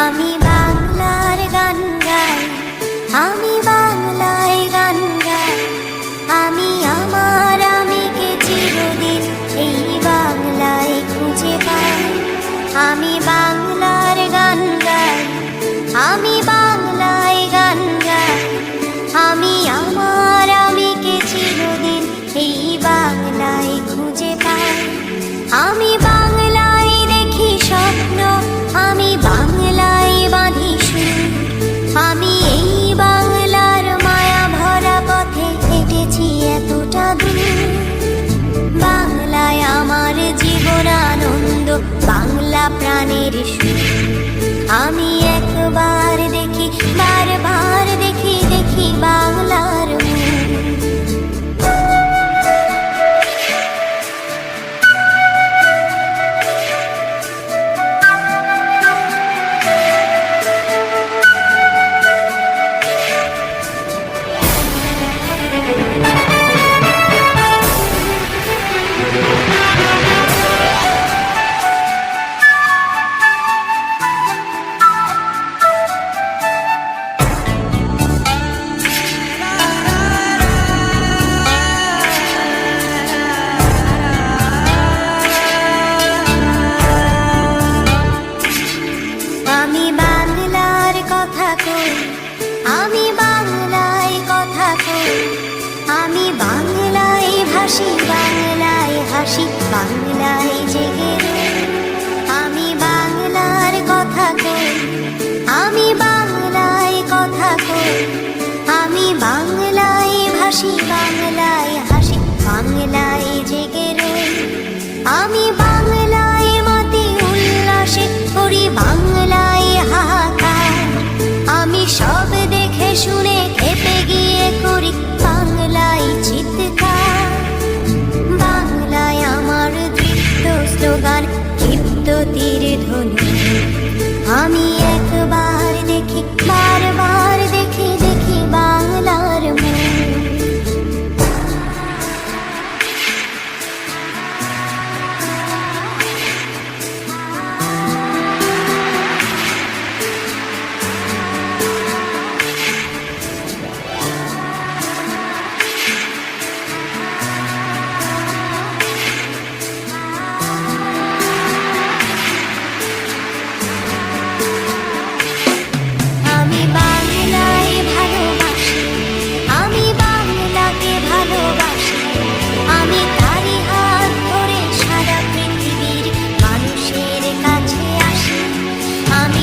আমি বাংলার গান গাই, আমি বাংলায় গান গাই। আমি আমার আমিকে চিরদিন এই বাংলায় খুঁজে পাই। আমি বাংলার গান গাই, আমি বাংলায় গান গাই। আমি আমার আমিকে চিরদিন এই বাংলায় খুঁজে পাই। আমি বাংলায় দেখি স্বপ্ন, আমি বাংলায় বাঁধি সুর। আমি এই বাংলার মায়া ভরা পথে হেঁটেছি এতটা দূর। বাংলায় আমার জীবন আনন্দ, বাংলা প্রাণের সুর। আমি একবার দেখি, বারবার দেখি, দেখি বাংলার মুখ। আমি বাংলার কথা কই, আমি বাংলায় কথা কই। আমি বাংলায় ভাসি, বাংলায় হাসি, বাংলায়